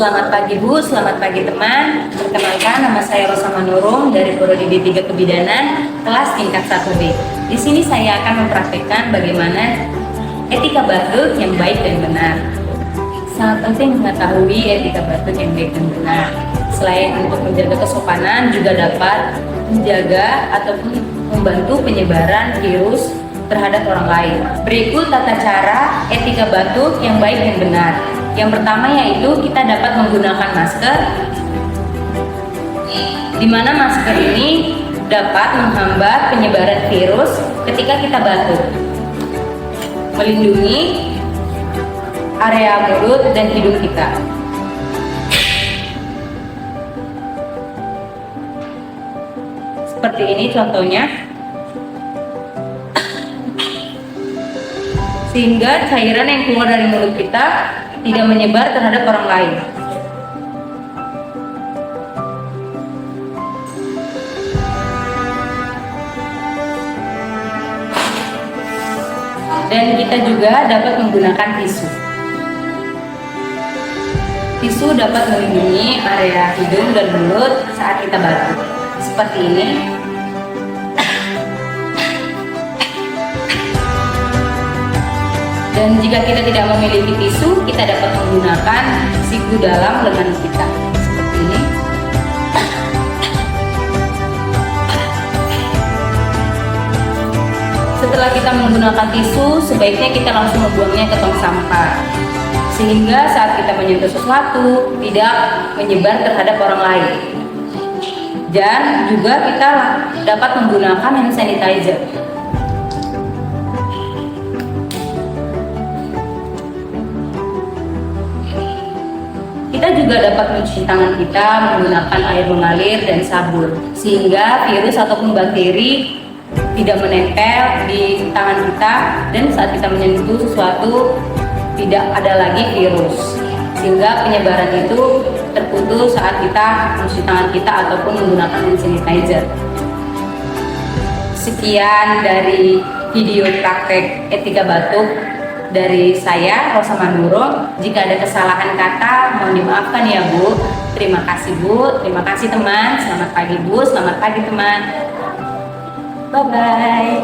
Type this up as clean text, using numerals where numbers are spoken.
Selamat pagi Bu, selamat pagi teman. Perkenalkan, nama saya Rosa Manurung dari Prodi D3 Kebidanan, kelas tingkat 1B. Di sini saya akan mempraktikkan bagaimana etika batuk yang baik dan benar. Sangat penting mengetahui etika batuk yang baik dan benar. Selain untuk menjaga kesopanan, juga dapat menjaga ataupun membantu penyebaran virus terhadap orang lain. Berikut tata cara etika batuk yang baik dan benar. Yang pertama yaitu kita dapat menggunakan masker, di mana masker ini dapat menghambat penyebaran virus ketika kita batuk, melindungi area mulut dan hidung kita. Seperti ini contohnya, sehingga cairan yang keluar dari mulut kita tidak menyebar terhadap orang lain. Dan kita juga dapat menggunakan tisu. Tisu dapat melindungi area hidung dan mulut saat kita batuk. Seperti ini. Dan jika kita tidak memiliki tisu, kita dapat menggunakan siku dalam lengan kita, seperti ini. Setelah kita menggunakan tisu, sebaiknya kita langsung membuangnya ke tong sampah, sehingga saat kita menyentuh sesuatu, tidak menyebar terhadap orang lain. Dan juga kita dapat menggunakan hand sanitizer. Kita juga dapat mencuci tangan kita menggunakan air mengalir dan sabun, sehingga virus ataupun bakteri tidak menempel di tangan kita, dan saat kita menyentuh sesuatu tidak ada lagi virus, sehingga penyebaran itu terputus saat kita mencuci tangan kita ataupun menggunakan hand sanitizer. Sekian dari video praktek etika batuk dari saya, Rosa Manurung. Jika ada kesalahan kata, mohon dimaafkan ya Bu. Terima kasih Bu, terima kasih teman. Selamat pagi Bu, selamat pagi teman. Bye-bye.